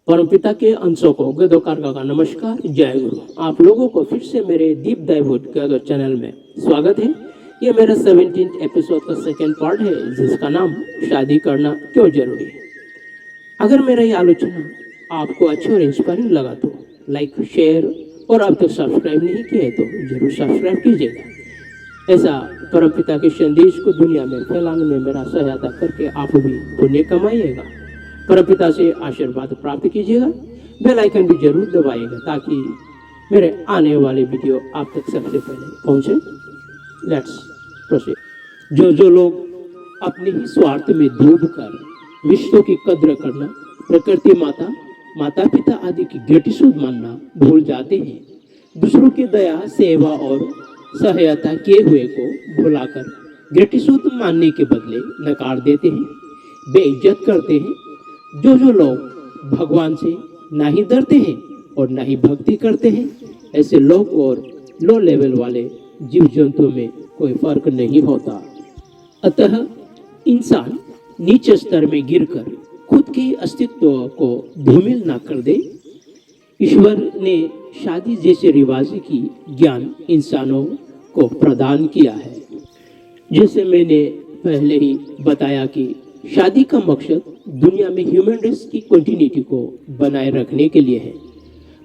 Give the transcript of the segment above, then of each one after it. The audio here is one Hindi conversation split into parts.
परमपिता के अंशों को गदोकार का नमस्कार, जय गुरु। आप लोगों को फिर से मेरे डीप डाइवुड गदो चैनल में स्वागत है। ये मेरा 17th एपिसोड का सेकेंड पार्ट है, जिसका नाम शादी करना क्यों जरूरी है। अगर मेरा ये आलोचना आपको अच्छी और इंस्पायरिंग लगा तो लाइक, शेयर और अब तक सब्सक्राइब नहीं किया है तो जरूर सब्सक्राइब कीजिएगा। ऐसा परमपिता के संदेश को दुनिया में फैलाने में मेरा सहायता करके आप भी पुण्य कमाइएगा। परमपिता से आशीर्वाद प्राप्त कीजिएगा। बेल आइकन भी जरूर दबाइएगा ताकि मेरे आने वाले वीडियो आप तक सबसे पहले पहुंचे। Let's proceed. जो लोग अपने ही स्वार्थ में डूबकर विश्व की कद्र करना, प्रकृति माता, माता पिता आदि की ग्रेटिट्यूड मानना भूल जाते हैं, दूसरों की दया, सेवा और सहायता किए हुए को भुलाकर ग्रेटिट्यूड मानने के बदले नकार देते हैं, बेइज्जत करते हैं। जो लोग भगवान से ना ही डरते हैं और ना ही भक्ति करते हैं, ऐसे लोग और लो लेवल वाले जीव जंतुओं में कोई फर्क नहीं होता। अतः इंसान नीचे स्तर में गिरकर खुद के अस्तित्व को धूमिल ना कर दे। ईश्वर ने शादी जैसे रिवाज की ज्ञान इंसानों को प्रदान किया है। जैसे मैंने पहले ही बताया कि शादी का मकसद दुनिया में ह्यूमन रेस की कंटिन्यूटी को बनाए रखने के लिए है।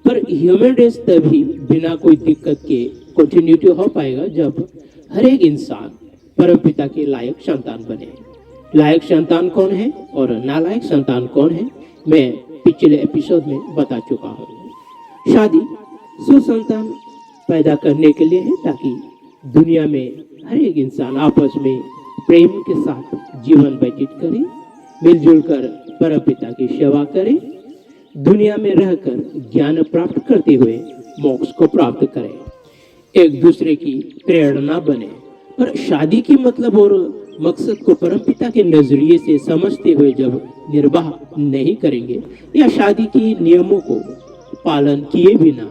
पर ह्यूमन रेस तभी बिना कोई दिक्कत के कंटिन्यूटी हो पाएगा जब हर एक इंसान परमपिता के लायक संतान बने। लायक संतान कौन है और नालायक संतान कौन है, मैं पिछले एपिसोड में बता चुका हूँ। शादी सुसंतान पैदा करने के लिए है ताकि दुनिया में हर एक इंसान आपस में प्रेम के साथ जीवन व्यतीत करे, मिलजुल कर परमपिता की सेवा करे, दुनिया में रहकर ज्ञान प्राप्त करते हुए मोक्ष को प्राप्त करे, एक दूसरे की प्रेरणा बने। पर शादी की मतलब और मकसद को परमपिता के नजरिए से समझते हुए जब निर्वाह नहीं करेंगे या शादी के नियमों को पालन किए बिना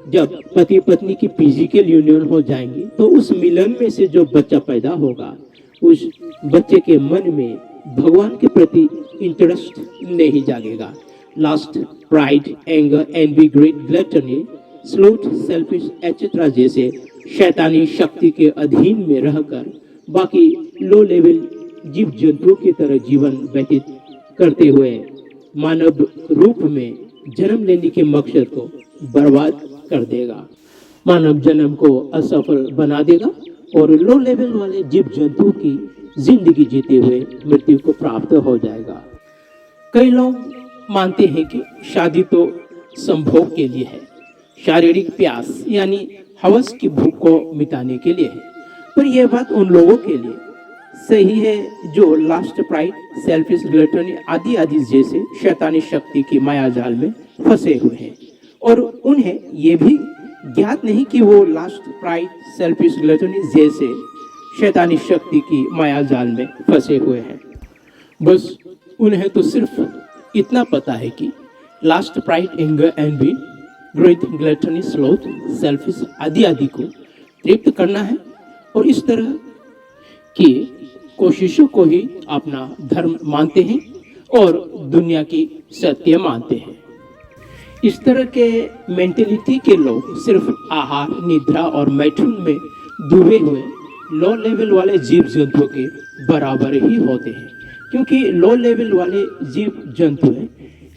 जब पति पत्नी की फिजिकल यूनियन हो जाएंगी, तो उस मिलन में से जो बच्चा पैदा होगा, उस बच्चे के मन में भगवान के प्रति इंटरेस्ट नहीं जागेगा। Lust, pride, anger, envy, greed, gluttony, sloth, selfish etcetera जैसे शैतानी शक्ति के अधीन में रहकर बाकी लो लेवल जीव जंतुओं की तरह जीवन व्यतीत करते हुए मानव रूप में जन्म लेने के मकसद को बर्बाद कर देगा, मानव जन्म को असफल बना देगा और लो लेवल वाले जीव जंतुओं की जिंदगी जीते हुए मृत्यु को प्राप्त हो जाएगा। कई लोग मानते हैं कि शादी तो संभोग के लिए है, शारीरिक प्यास यानी हवस की भूख को मिटाने के लिए है। पर यह बात उन लोगों के लिए सही है जो लास्ट, प्राइड, सेल्फिश, ग्लटनी आदि आदि जैसे शैतानी शक्ति की माया जाल में फंसे हुए हैं और उन्हें यह भी ज्ञात नहीं कि वो लास्ट, प्राइड, सेल्फिश, ग्लटनी जैसे शैतानी शक्ति की माया जाल में फंसे हुए हैं। बस उन्हें तो सिर्फ इतना पता है कि lust, pride, anger, envy, greed, gluttony, sloth, selfish आदि आदि को तृप्त करना है और इस तरह की कोशिशों को ही अपना धर्म मानते हैं और दुनिया की सत्य मानते हैं। इस तरह के मेंटेलिटी के लोग सिर्फ आहार, निद्रा और मैथुन में डूबे हुए लो लेवल वाले जीव जंतुओं के बराबर ही होते हैं, क्योंकि लो लेवल वाले जीव जंतु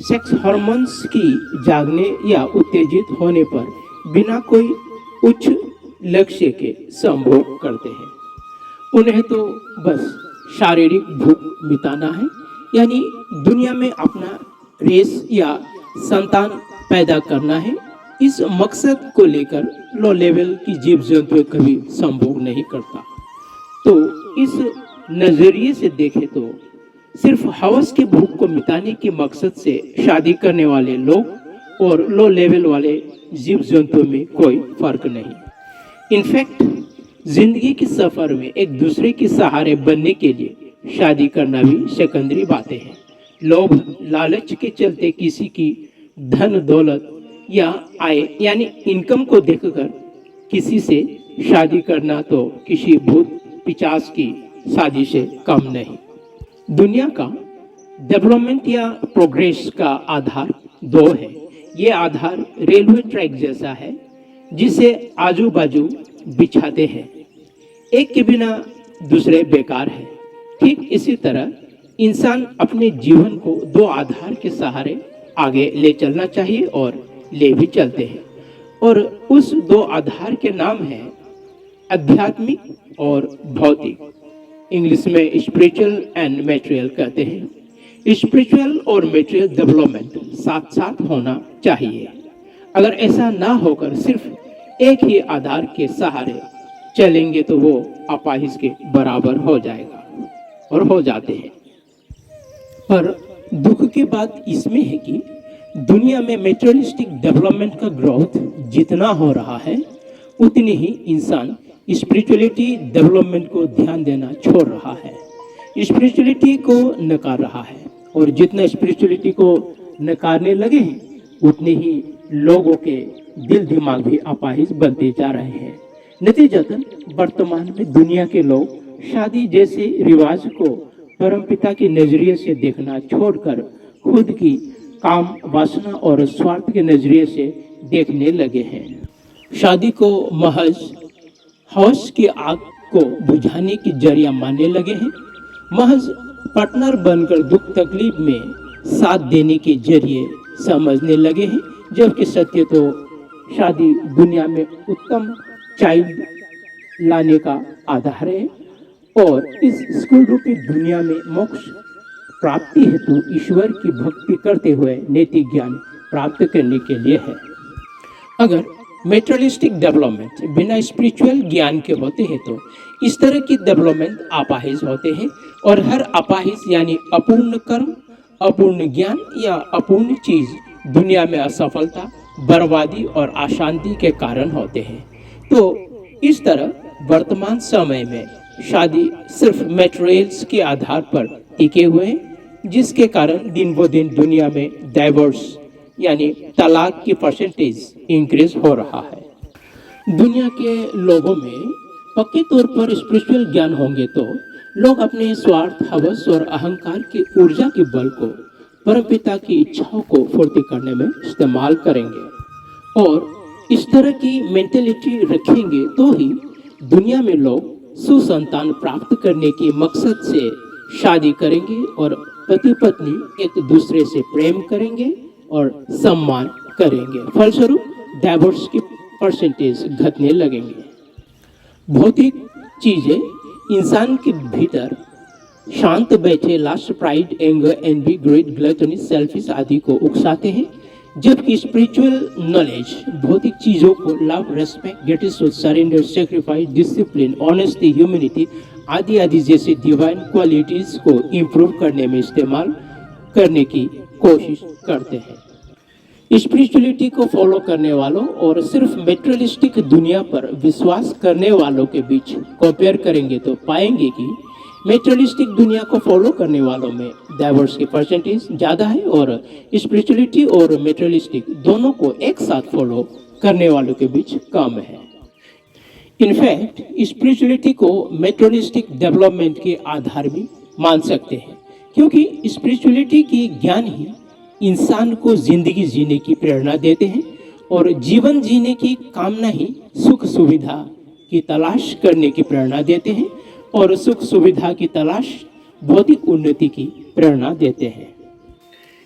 सेक्स हार्मोन्स की जागने या उत्तेजित होने पर बिना कोई उच्च लक्ष्य के संभोग करते हैं। उन्हें तो बस शारीरिक भूख मिटाना है, यानी दुनिया में अपना रेस या संतान पैदा करना है। इस मकसद को लेकर लो लेवल की जीव जंतु कभी संभोग नहीं करता। तो इस नजरिए से देखें तो सिर्फ हवस के भूख को मिटाने के मकसद से शादी करने वाले लोग और लो लेवल वाले जीव जंतुओं में कोई फर्क नहीं। इनफैक्ट जिंदगी के सफर में एक दूसरे के सहारे बनने के लिए शादी करना भी सेकेंडरी बातें हैं। लोग लालच के चलते किसी की धन दौलत या आय यानी इनकम को देखकर किसी से शादी करना तो किसी भूत पिशाच की साजिश से कम नहीं। दुनिया का डेवलपमेंट या प्रोग्रेस का आधार दो है। ये आधार रेलवे ट्रैक जैसा है जिसे आजू बाजू बिछाते हैं, एक के बिना दूसरे बेकार है। ठीक इसी तरह इंसान अपने जीवन को दो आधार के सहारे आगे ले चलना चाहिए और ले भी चलते हैं, और उस दो आधार के नाम है आध्यात्मिक और भौतिक। इंग्लिश में स्पिरिचुअल एंड मटेरियल कहते हैं। स्पिरिचुअल और मटेरियल डेवलपमेंट साथ साथ होना चाहिए। अगर ऐसा ना होकर सिर्फ एक ही आधार के सहारे चलेंगे तो वो अपाहिज के बराबर हो जाएगा और हो जाते हैं। पर दुख की बात इसमें है कि दुनिया में मेटेरियलिस्टिक डेवलपमेंट का ग्रोथ जितना हो रहा है उतनी ही इंसान स्पिरिचुअलिटी डेवलपमेंट को ध्यान देना छोड़ रहा है, स्पिरिचुअलिटी को नकार रहा है। और जितना स्पिरिचुअलिटी को नकारने लगे हैं उतने ही लोगों के दिल दिमाग भी अपाहिज बनते जा रहे हैं। नतीजतन वर्तमान में दुनिया के लोग शादी जैसे रिवाज को परमपिता के नजरिए से देखना छोड़कर खुद की काम वासना और स्वार्थ के नजरिए से देखने लगे हैं। शादी को महज हौस की आग को बुझाने की जरिया मानने लगे हैं, महज पार्टनर बनकर दुख तकलीफ में साथ देने के जरिए समझने लगे हैं। जबकि सत्य तो शादी दुनिया में उत्तम चाइल्ड लाने का आधार है और इस स्कूल रूपी दुनिया में मोक्ष प्राप्ति हेतु ईश्वर की भक्ति करते हुए नैतिक ज्ञान प्राप्त करने के लिए है। अगर मेटेरियलिस्टिक डेवलपमेंट बिना स्पिरिचुअल ज्ञान के होते हैं तो इस तरह की डेवलपमेंट अपाहिज होते हैं, और हर अपाहिज यानी अपूर्ण कर्म, अपूर्ण ज्ञान या अपूर्ण चीज दुनिया में असफलता, बर्बादी और अशांति के कारण होते हैं। तो इस तरह वर्तमान समय में शादी सिर्फ मटेरियल्स के आधार पर टिके हुए हैं, जिसके कारण दिन ब दिन दुनिया में डाइवोर्स यानी तलाक की परसेंटेज इंक्रीज हो रहा है। दुनिया के लोगों में पक्के तौर पर स्पिरिचुअल ज्ञान होंगे तो लोग अपने स्वार्थ, हवस और अहंकार की ऊर्जा के बल को परमपिता की इच्छाओं को पूर्ति करने में इस्तेमाल करेंगे, और इस तरह की मेंटेलिटी रखेंगे तो ही दुनिया में लोग सुसंतान प्राप्त करने के मकसद से शादी करेंगे और पति पत्नी एक दूसरे से प्रेम करेंगे और सम्मान करेंगे। फलस्वरूप डाइवोर्स की परसेंटेज घटने लगेंगे। भौतिक चीजें इंसान के भीतर शांत बैठे lust, pride, anger, envy, greed, gluttony, selfish आदि को उकसाते हैं, जबकि स्पिरिचुअल नॉलेज भौतिक चीजों को love, respect, gratitude, surrender, sacrifice, discipline, honesty, humanity आदि आदि जैसे डिवाइन क्वालिटीज को इम्प्रूव करने में इस्तेमाल करने की कोशिश करते हैं। स्पिरिचुअलिटी को फॉलो करने वालों और सिर्फ मेटेरियलिस्टिक दुनिया पर विश्वास करने वालों के बीच कंपेयर करेंगे तो पाएंगे कि मेटेरियलिस्टिक दुनिया को फॉलो करने वालों में डाइवोर्स की परसेंटेज ज़्यादा है, और स्पिरिचुअलिटी और मेटेरियलिस्टिक दोनों को एक साथ फॉलो करने वालों के बीच कम है। इनफैक्ट स्पिरिचुअलिटी को मेटेरियलिस्टिक डेवलपमेंट के आधार भी मान सकते हैं, क्योंकि स्पिरिचुअलिटी की ज्ञान ही इंसान को जिंदगी जीने की प्रेरणा देते हैं, और जीवन जीने की कामना ही सुख सुविधा की तलाश करने की प्रेरणा देते हैं, और सुख सुविधा की तलाश भौतिक उन्नति की प्रेरणा देते हैं।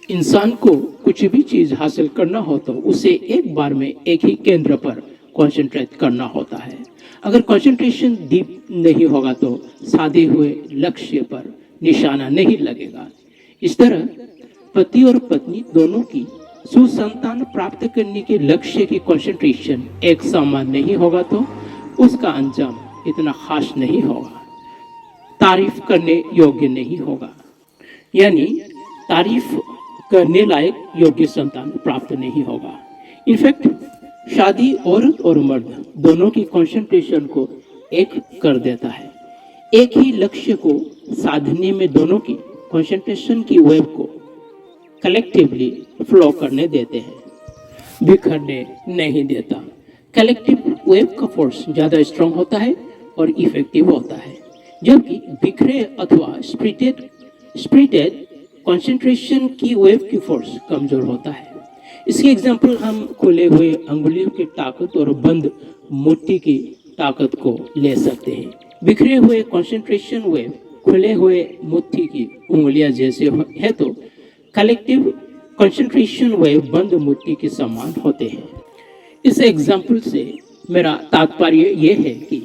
इंसान को कुछ भी चीज हासिल करना हो तो उसे एक बार में एक ही केंद्र पर कंसंट्रेट करना होता है। अगर कंसंट्रेशन डीप नहीं होगा तो साधे हुए लक्ष्य पर निशाना नहीं लगेगा। इस तरह पति और पत्नी दोनों की सुसंतान प्राप्त करने के लक्ष्य की कंसंट्रेशन एक समान नहीं होगा तो उसका अंजाम इतना खास नहीं होगा, तारीफ करने योग्य नहीं होगा, यानी तारीफ करने लायक योग्य संतान प्राप्त नहीं होगा। इनफैक्ट शादी औरत और मर्द दोनों की कंसंट्रेशन को एक कर देता है। एक ही लक्ष्य को साधने में दोनों की कंसंट्रेशन की वेव को कलेक्टिवली फ्लो करने देते हैं, बिखरने नहीं देता। कलेक्टिव वेव का फोर्स ज़्यादा स्ट्रांग होता है और इफेक्टिव होता है, जबकि बिखरे अथवा स्प्रिटेड कंसंट्रेशन की वेव की फोर्स कमजोर होता है। इसकी एग्जाम्पल हम खुले हुए अंगुलियों की ताकत और बंद मुट्ठी की ताकत को ले सकते हैं। बिखरे हुए कंसंट्रेशन वेव खुले हुए मुट्ठी की उंगलियां जैसे है तो कलेक्टिव कंसंट्रेशन वेव बंद मुट्ठी के समान होते हैं। इस एग्जाम्पल से मेरा तात्पर्य यह है कि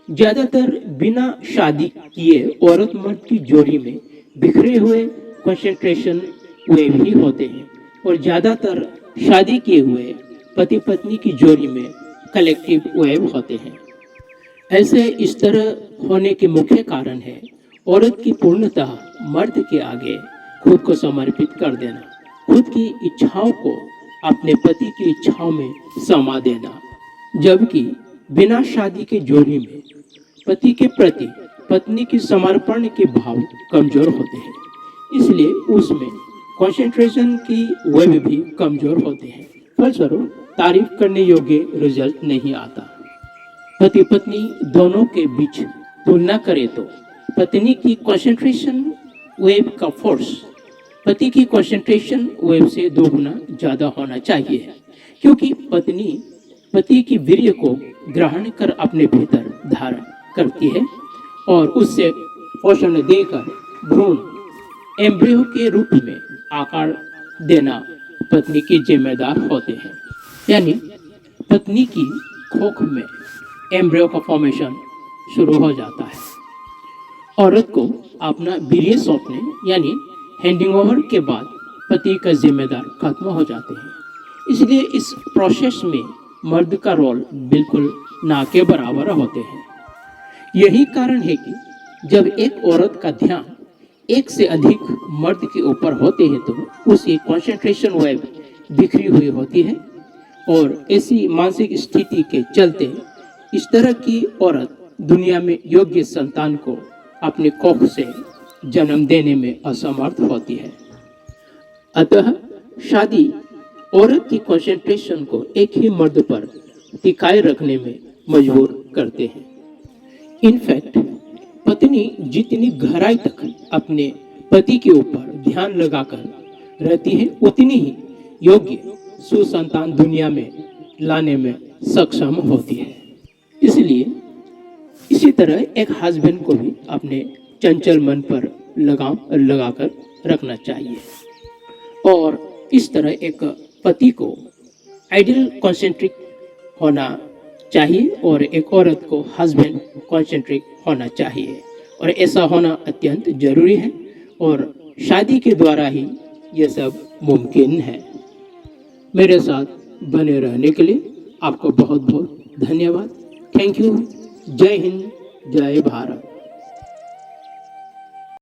ज्यादातर बिना शादी किए औरत मर्द की जोड़ी में बिखरे हुए कंसंट्रेशन वेव ही होते हैं और ज्यादातर शादी किए हुए पति पत्नी की जोड़ी में कलेक्टिव वेव होते हैं। ऐसे इस तरह होने के मुख्य कारण है औरत की पूर्णतः मर्द के आगे खुद को समर्पित कर देना, खुद की इच्छाओं को अपने पति की इच्छाओं में समा देना, जबकि बिना शादी के जोड़ी में पति के प्रति पत्नी की समर्पण के भाव कमजोर होते हैं, इसलिए उसमें कंसंट्रेशन की वेव भी कमजोर होते हैं। फलस्वरूप तारीफ करने योग्य रिजल्ट नहीं आता। पति पत्नी दोनों के बीच तुलना करें तो पत्नी की कंसंट्रेशन वेव का फोर्स पति की कंसंट्रेशन वेव से 2 गुना ज्यादा होना चाहिए, क्योंकि पत्नी पति की वीर्य को ग्रहण कर अपने भीतर धारण करती है और उससे पोषण देकर भ्रूण एम्ब्रियो के रूप में आकार देना पत्नी की जिम्मेदार होते हैं। यानी पत्नी की खोख में एम्ब्रियो का फॉर्मेशन शुरू हो जाता है। औरत को अपना वीर्य सौंपने यानी हैंडिंग ओवर के बाद पति का जिम्मेदार खत्म हो जाते हैं। इसलिए इस प्रोसेस में मर्द का रोल बिल्कुल ना के बराबर होते हैं। यही कारण है कि जब एक औरत का ध्यान एक से अधिक मर्द के ऊपर होते हैं तो उसकी कंसंट्रेशन वेव बिखरी हुई होती है और ऐसी मानसिक स्थिति के चलते इस तरह की औरत दुनिया में योग्य संतान को अपने कोख से जन्म देने में असमर्थ होती है। अतः शादी औरत की कंसंट्रेशन को एक ही मर्द पर टिकाए रखने में मजबूर करते हैं। इनफैक्ट पत्नी जितनी गहराई तक अपने पति के ऊपर ध्यान लगाकर रहती है उतनी ही योग्य सुसंतान दुनिया में लाने में सक्षम होती है। इसलिए इसी तरह एक हस्बैंड को भी अपने चंचल मन पर लगाम लगाकर रखना चाहिए और इस तरह एक पति को आइडियल कॉन्सेंट्रिक होना चाहिए और एक औरत को हस्बैंड कॉन्सेंट्रिक होना चाहिए और ऐसा होना अत्यंत जरूरी है और शादी के द्वारा ही ये सब मुमकिन है। मेरे साथ बने रहने के लिए आपको बहुत बहुत धन्यवाद। Thank you. जय हिंद, जय भारत।